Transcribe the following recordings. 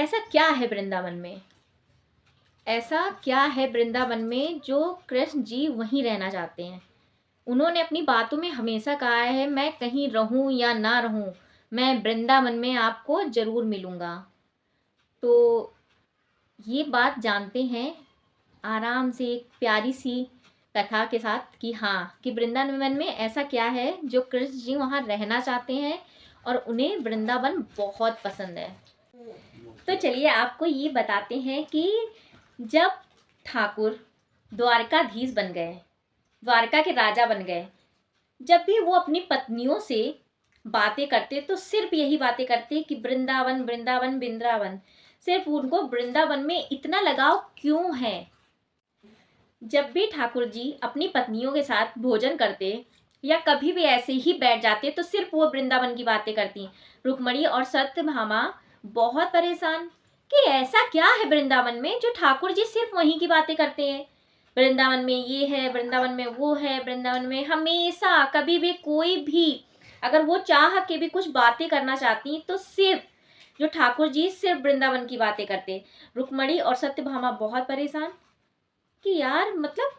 ऐसा क्या है वृंदावन में, ऐसा क्या है वृंदावन में जो कृष्ण जी वहीं रहना चाहते हैं। उन्होंने अपनी बातों में हमेशा कहा है, मैं कहीं रहूं या ना रहूं, मैं वृंदावन में आपको जरूर मिलूंगा। तो ये बात जानते हैं आराम से एक प्यारी सी कथा के साथ कि हाँ, कि वृंदावन में ऐसा क्या है जो कृष्ण जी वहाँ रहना चाहते हैं और उन्हें वृंदावन बहुत पसंद है। तो चलिए आपको ये बताते हैं कि जब ठाकुर द्वारकाधीश बन गए, द्वारका के राजा बन गए, जब भी वो अपनी पत्नियों से बातें करते तो सिर्फ यही बातें करते कि वृंदावन वृंदावन वृंदावन। सिर्फ उनको वृंदावन में इतना लगाव क्यों है। जब भी ठाकुर जी अपनी पत्नियों के साथ भोजन करते या कभी भी ऐसे ही बैठ जाते तो सिर्फ वो वृंदावन की बातें करती। रुक्मणी और सत्यभामा बहुत परेशान कि ऐसा क्या है वृंदावन में जो ठाकुर जी सिर्फ वहीं की बातें करते हैं। वृंदावन में ये है, वृंदावन में वो है, वृंदावन में हमेशा कभी भी कोई भी अगर वो चाह के भी कुछ बातें करना चाहती तो सिर्फ जो ठाकुर जी सिर्फ वृंदावन की बातें करते। रुक्मणी और सत्यभामा बहुत परेशान कि यार मतलब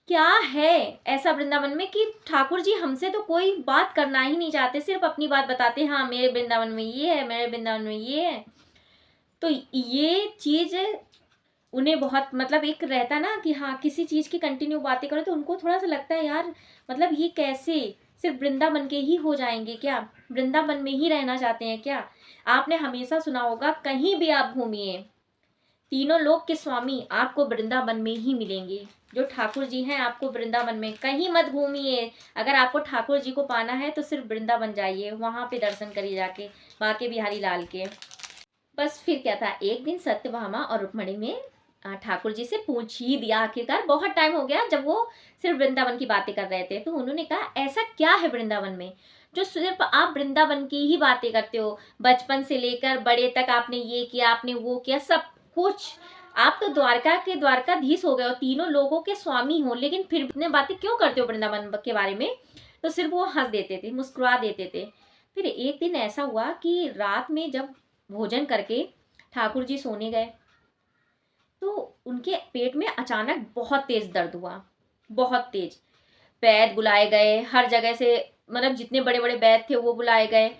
क्या है ऐसा वृंदावन में कि ठाकुर जी हमसे तो कोई बात करना ही नहीं चाहते, सिर्फ अपनी बात बताते, हाँ मेरे वृंदावन में ये है, मेरे वृंदावन में ये है। तो ये चीज़ उन्हें बहुत मतलब एक रहता ना कि हाँ किसी चीज़ की कंटिन्यू बातें करो तो उनको थोड़ा सा लगता है यार मतलब ये कैसे सिर्फ वृंदावन के ही हो जाएंगे क्या, वृंदावन में ही रहना चाहते हैं क्या। आपने हमेशा सुना होगा कहीं भी आप घूमिए तीनों लोक के स्वामी आपको वृंदावन में ही मिलेंगे। जो ठाकुर जी हैं आपको वृंदावन में, कहीं मत घूमिए। अगर आपको ठाकुर जी को पाना है तो सिर्फ वृंदावन जाइए, वहाँ पे दर्शन करिए जाके बांके बिहारी लाल के। बस फिर क्या था, एक दिन सत्यभामा और रुक्मणी में ठाकुर जी से पूछ ही दिया। आखिरकार बहुत टाइम हो गया जब वो सिर्फ वृंदावन की बातें कर रहे थे तो उन्होंने कहा ऐसा क्या है वृंदावन में जो सिर्फ आप वृंदावन की ही बातें करते हो। बचपन से लेकर बड़े तक आपने ये किया, आपने वो किया, सब कुछ। आप तो द्वारका के द्वारकाधीश हो गए हो, तीनों लोगों के स्वामी हो, लेकिन फिर इतने बातें क्यों करते हो वृंदावन के बारे में। तो सिर्फ वो हंस देते थे, मुस्कुरा देते थे। फिर एक दिन ऐसा हुआ कि रात में जब भोजन करके ठाकुर जी सोने गए तो उनके पेट में अचानक बहुत तेज दर्द हुआ, बहुत तेज। वैद्य बुलाए गए, हर जगह से मतलब जितने बड़े बड़े वैद्य थे वो बुलाए गए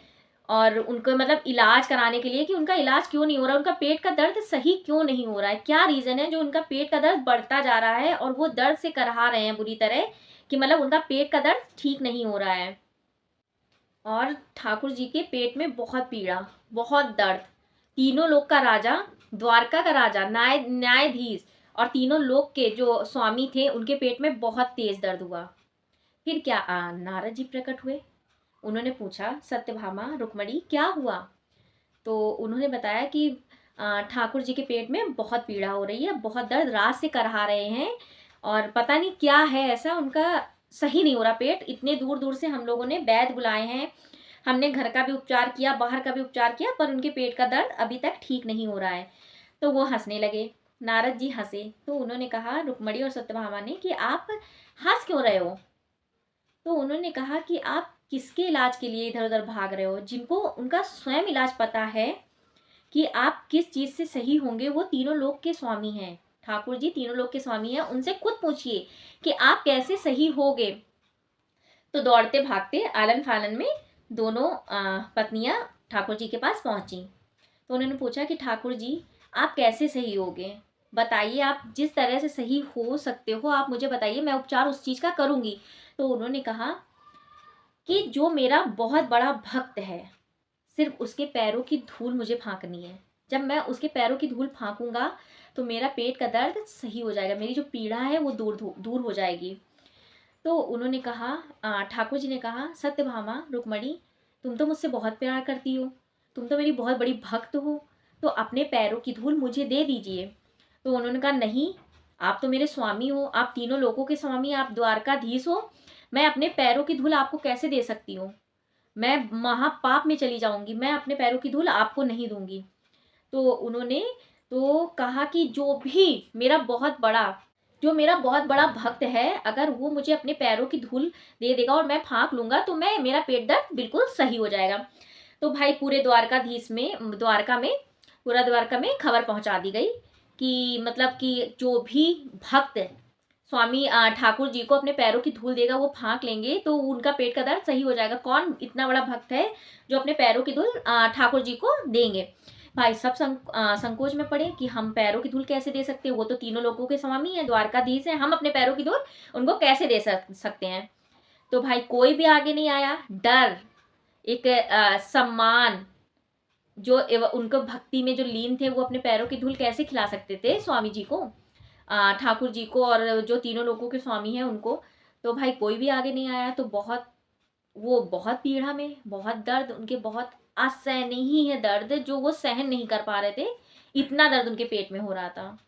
और उनको मतलब इलाज कराने के लिए कि उनका इलाज क्यों नहीं हो रहा, उनका पेट का दर्द सही क्यों नहीं हो रहा है, क्या रीज़न है जो उनका पेट का दर्द बढ़ता जा रहा है और वो दर्द से करहा रहे हैं बुरी तरह कि मतलब उनका पेट का दर्द ठीक नहीं हो रहा है। और ठाकुर जी के पेट में बहुत पीड़ा, बहुत दर्द। तीनों लोक का राजा, द्वारका का राजा, न्यायाधीश और तीनों लोक के जो स्वामी थे उनके पेट में बहुत तेज दर्द हुआ। फिर क्या नारद जी प्रकट हुए। उन्होंने पूछा सत्यभामा रुक्मणी क्या हुआ। तो उन्होंने बताया कि ठाकुर जी के पेट में बहुत पीड़ा हो रही है, बहुत दर्द, रात से करहा रहे हैं और पता नहीं क्या है ऐसा, उनका सही नहीं हो रहा पेट। इतने दूर दूर से हम लोगों ने वैद्य बुलाए हैं, हमने घर का भी उपचार किया, बाहर का भी उपचार किया, पर उनके पेट का दर्द अभी तक ठीक नहीं हो रहा है। तो वो हंसने लगे, नारद जी हंसे। तो उन्होंने कहा रुक्मणी और सत्यभामा ने कि आप हंस क्यों रहे हो। तो उन्होंने कहा कि आप किसके इलाज के लिए इधर उधर भाग रहे हो, जिनको उनका स्वयं इलाज पता है कि आप किस चीज़ से सही होंगे, वो तीनों लोक के स्वामी हैं। ठाकुर जी तीनों लोक के स्वामी हैं, उनसे खुद पूछिए कि आप कैसे सही होगे। तो दौड़ते भागते आलन फालन में दोनों पत्नियां ठाकुर जी के पास पहुंची। तो उन्होंने पूछा कि ठाकुर जी आप कैसे सही होगे, बताइए, आप जिस तरह से सही हो सकते हो आप मुझे बताइए, मैं उपचार उस चीज़ का करूँगी। तो उन्होंने कहा कि जो मेरा बहुत बड़ा भक्त है सिर्फ उसके पैरों की धूल मुझे फाँकनी है। जब मैं उसके पैरों की धूल फाँकूंगा तो मेरा पेट का दर्द सही हो जाएगा, मेरी जो पीड़ा है वो दूर हो जाएगी। तो उन्होंने कहा ठाकुर जी ने कहा सत्यभामा रुक्मणी तुम तो मुझसे बहुत प्यार करती हो, तुम तो मेरी बहुत बड़ी भक्त हो, तो अपने पैरों की धूल मुझे दे दीजिए। तो उन्होंने कहा नहीं, आप तो मेरे स्वामी हो, आप तीनों लोगों के स्वामी, आप द्वारकाधीश हो, मैं अपने पैरों की धूल आपको कैसे दे सकती हूँ, मैं महापाप में चली जाऊंगी, मैं अपने पैरों की धूल आपको नहीं दूंगी। तो उन्होंने तो कहा कि जो मेरा बहुत बड़ा भक्त है अगर वो मुझे अपने पैरों की धूल दे देगा और मैं फाँक लूंगा तो मेरा पेट दर्द बिल्कुल सही हो जाएगा। तो भाई पूरे द्वारका में पूरा द्वारका में खबर पहुंचा दी गई कि मतलब कि जो भी भक्त स्वामी ठाकुर जी को अपने पैरों की धूल देगा, वो फाँक लेंगे तो उनका पेट का दर्द सही हो जाएगा। कौन इतना बड़ा भक्त है जो अपने पैरों की धूल ठाकुर जी को देंगे। भाई सब संकोच में पड़े कि हम पैरों की धूल कैसे दे सकते हैं, वो तो तीनों लोगों के स्वामी हैं, द्वारकाधीश हैं, हम अपने पैरों की धूल उनको कैसे दे सकते हैं। तो भाई कोई भी आगे नहीं आया। डर, एक सम्मान, जो उनको भक्ति में जो लीन थे, वो अपने पैरों की धूल कैसे खिला सकते थे स्वामी जी को, ठाकुर जी को, और जो तीनों लोगों के स्वामी हैं उनको। तो भाई कोई भी आगे नहीं आया। तो बहुत पीड़ा में, बहुत दर्द, उनके बहुत असहनीय है दर्द जो वो सहन नहीं कर पा रहे थे, इतना दर्द उनके पेट में हो रहा था।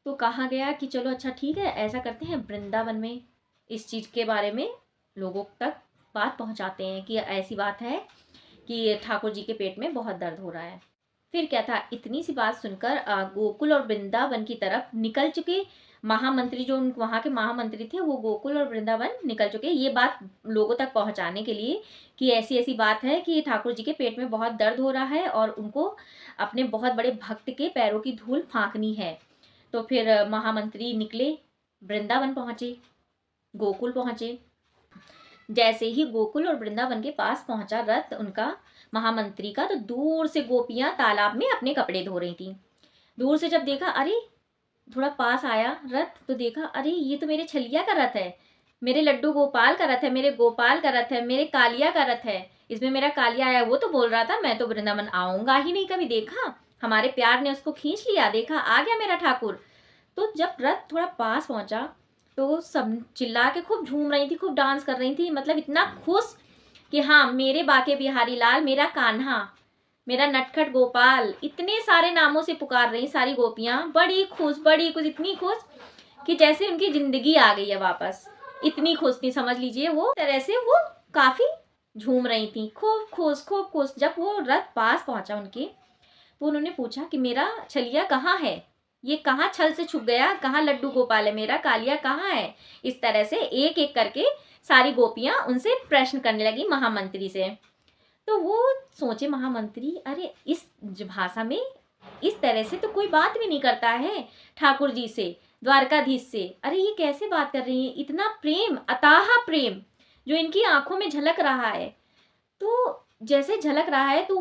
तो कहा गया कि चलो अच्छा ठीक है, ऐसा करते हैं, वृंदावन में इस चीज़ के बारे में लोगों तक बात पहुंचाते हैं कि ऐसी बात है कि ठाकुर जी के पेट में बहुत दर्द हो रहा है। फिर क्या था, इतनी सी बात सुनकर गोकुल और वृंदावन की तरफ निकल चुके महामंत्री, जो वहाँ के महामंत्री थे, वो गोकुल और वृंदावन निकल चुके ये बात लोगों तक पहुँचाने के लिए कि ऐसी ऐसी बात है कि ठाकुर जी के पेट में बहुत दर्द हो रहा है और उनको अपने बहुत बड़े भक्त के पैरों की धूल फाँकनी है। तो फिर महामंत्री निकले, वृंदावन पहुँचे, गोकुल पहुँचे। जैसे ही गोकुल और वृंदावन के पास पहुंचा रथ उनका, महामंत्री का, तो दूर से गोपियां तालाब में अपने कपड़े धो रही थी। दूर से जब देखा, अरे थोड़ा पास आया रथ, तो देखा अरे ये तो मेरे छलिया का रथ है, मेरे लड्डू गोपाल का रथ है, मेरे गोपाल का रथ है, मेरे कालिया का रथ है, इसमें मेरा कालिया आया। वो तो बोल रहा था मैं तो वृंदावन आऊंगा ही नहीं कभी, देखा हमारे प्यार ने उसको खींच लिया, देखा आ गया मेरा ठाकुर। तो जब रथ थोड़ा पास पहुंचा तो सब चिल्ला के खूब झूम रही थी, खूब डांस कर रही थी, मतलब इतना खुश कि हाँ मेरे बाके बिहारी लाल, मेरा कान्हा, मेरा नटखट गोपाल, इतने सारे नामों से पुकार रही सारी गोपियां, बड़ी खुश, इतनी खुश कि जैसे उनकी जिंदगी आ गई है वापस, इतनी खुश थी, समझ लीजिए। वो तरह से वो काफी झूम रही थी, खूब खुश। जब वो रथ पास पहुंचा उनके, तो उन्होंने पूछा कि मेरा छलिया कहाँ है, ये कहाँ छल से छुप गया, कहाँ लड्डू गोपाल है, मेरा कालिया कहाँ है। इस तरह से एक एक करके सारी गोपियां उनसे प्रश्न करने लगी महामंत्री से। तो वो सोचे महामंत्री, अरे इस भाषा में इस तरह से तो कोई बात भी नहीं करता है ठाकुर जी से, द्वारकाधीश से, अरे ये कैसे बात कर रही है, इतना प्रेम, अथाह प्रेम जो इनकी आंखों में झलक रहा है। तो जैसे झलक रहा है, तो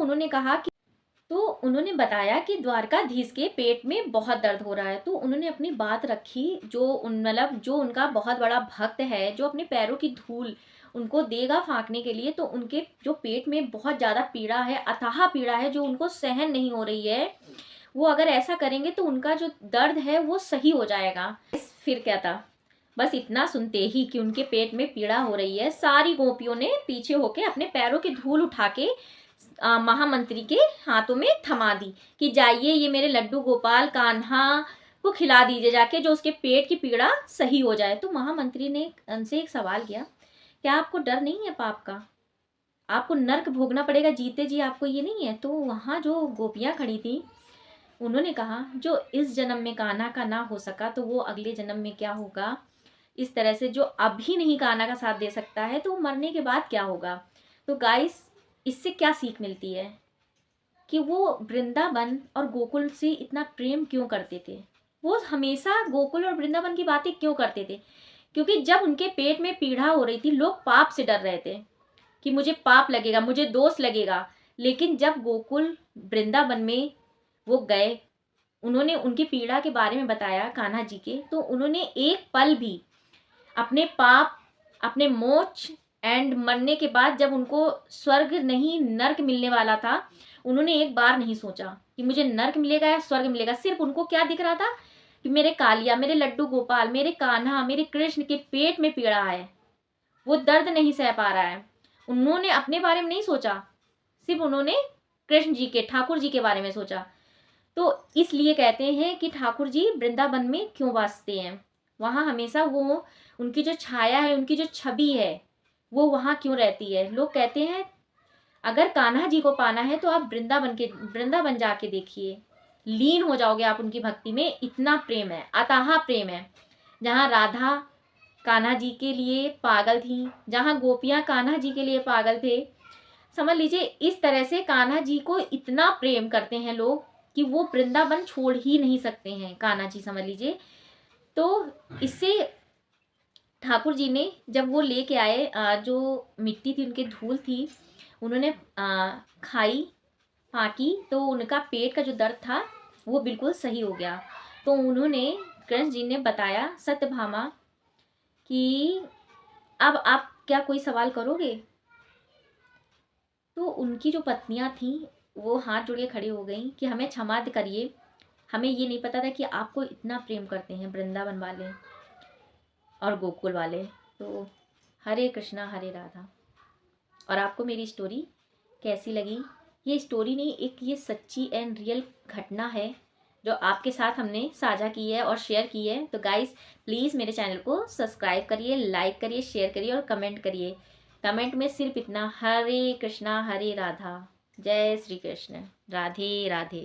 उन्होंने बताया कि द्वारकाधीश के पेट में बहुत दर्द हो रहा है। तो उन्होंने अपनी बात रखी, जो उनका बहुत बड़ा भक्त है, जो अपने पैरों की धूल उनको देगा फाँकने के लिए, तो उनके जो पेट में बहुत ज़्यादा पीड़ा है, अथाह पीड़ा है, जो उनको सहन नहीं हो रही है, वो अगर ऐसा करेंगे तो उनका जो दर्द है वो सही हो जाएगा। फिर क्या था, बस इतना सुनते ही कि उनके पेट में पीड़ा हो रही है, सारी गोपियों ने पीछे होके अपने पैरों की धूल उठा के महामंत्री के हाथों में थमा दी कि जाइए ये मेरे लड्डू गोपाल कान्हा को खिला दीजिए जाके, जो उसके पेट की पीड़ा सही हो जाए। तो महामंत्री ने उनसे एक सवाल किया, क्या आपको डर नहीं है पाप का, आपको नर्क भोगना पड़ेगा जीते जी, आपको ये नहीं है। तो वहाँ जो गोपियाँ खड़ी थी, उन्होंने कहा जो इस जन्म में कान्हा का ना हो सका तो वो अगले जन्म में क्या होगा। इस तरह से जो अभी नहीं कान्हा का साथ दे सकता है, तो मरने के बाद क्या होगा। तो गाइस, इससे क्या सीख मिलती है कि वो वृंदावन और गोकुल से इतना प्रेम क्यों करते थे, वो हमेशा गोकुल और वृंदावन की बातें क्यों करते थे। क्योंकि जब उनके पेट में पीड़ा हो रही थी, लोग पाप से डर रहे थे कि मुझे पाप लगेगा, मुझे दोष लगेगा। लेकिन जब गोकुल वृंदावन में वो गए, उन्होंने उनकी पीड़ा के बारे में बताया कान्हा जी के, तो उन्होंने एक पल भी अपने पाप, अपने मोक्ष एंड मरने के बाद जब उनको स्वर्ग नहीं नर्क मिलने वाला था, उन्होंने एक बार नहीं सोचा कि मुझे नर्क मिलेगा या स्वर्ग मिलेगा। सिर्फ उनको क्या दिख रहा था कि मेरे कालिया, मेरे लड्डू गोपाल, मेरे कान्हा, मेरे कृष्ण के पेट में पीड़ा है, वो दर्द नहीं सह पा रहा है। उन्होंने अपने बारे में नहीं सोचा, सिर्फ उन्होंने कृष्ण जी के, ठाकुर जी के बारे में सोचा। तो इसलिए कहते हैं कि ठाकुर जी वृंदावन में क्यों वासते हैं, वहाँ हमेशा वो उनकी जो छाया है, उनकी जो छवि है, वो वहाँ क्यों रहती है। लोग कहते हैं अगर कान्हा जी को पाना है तो आप वृंदावन जाके देखिए, लीन हो जाओगे आप उनकी भक्ति में, इतना प्रेम है, अथाह प्रेम है। जहाँ राधा कान्हा जी के लिए पागल थी, जहाँ गोपियाँ कान्हा जी के लिए पागल थे, समझ लीजिए इस तरह से कान्हा जी को इतना प्रेम करते हैं लोग कि वो वृंदावन छोड़ ही नहीं सकते हैं, कान्हा जी समझ लीजिए। तो इससे ठाकुर जी ने जब वो लेके आए जो मिट्टी थी, उनकी धूल थी, उन्होंने खाई, फाँकी, तो उनका पेट का जो दर्द था वो बिल्कुल सही हो गया। तो उन्होंने कृष्ण जी ने बताया सत्यभामा कि अब आप क्या कोई सवाल करोगे? तो उनकी जो पत्नियां थीं वो हाथ जोड़ के खड़ी हो गईं कि हमें क्षमा करिए, हमें ये नहीं पता था कि आपको इतना प्रेम करते हैं वृंदावन वाले और गोकुल वाले। तो हरे कृष्णा हरे राधा। और आपको मेरी स्टोरी कैसी लगी? ये स्टोरी नहीं, एक ये सच्ची एंड रियल घटना है जो आपके साथ हमने साझा की है और शेयर की है। तो गाइस प्लीज़ मेरे चैनल को सब्सक्राइब करिए, लाइक करिए, शेयर करिए और कमेंट करिए। कमेंट में सिर्फ इतना, हरे कृष्णा हरे राधा, जय श्री कृष्ण, राधे राधे।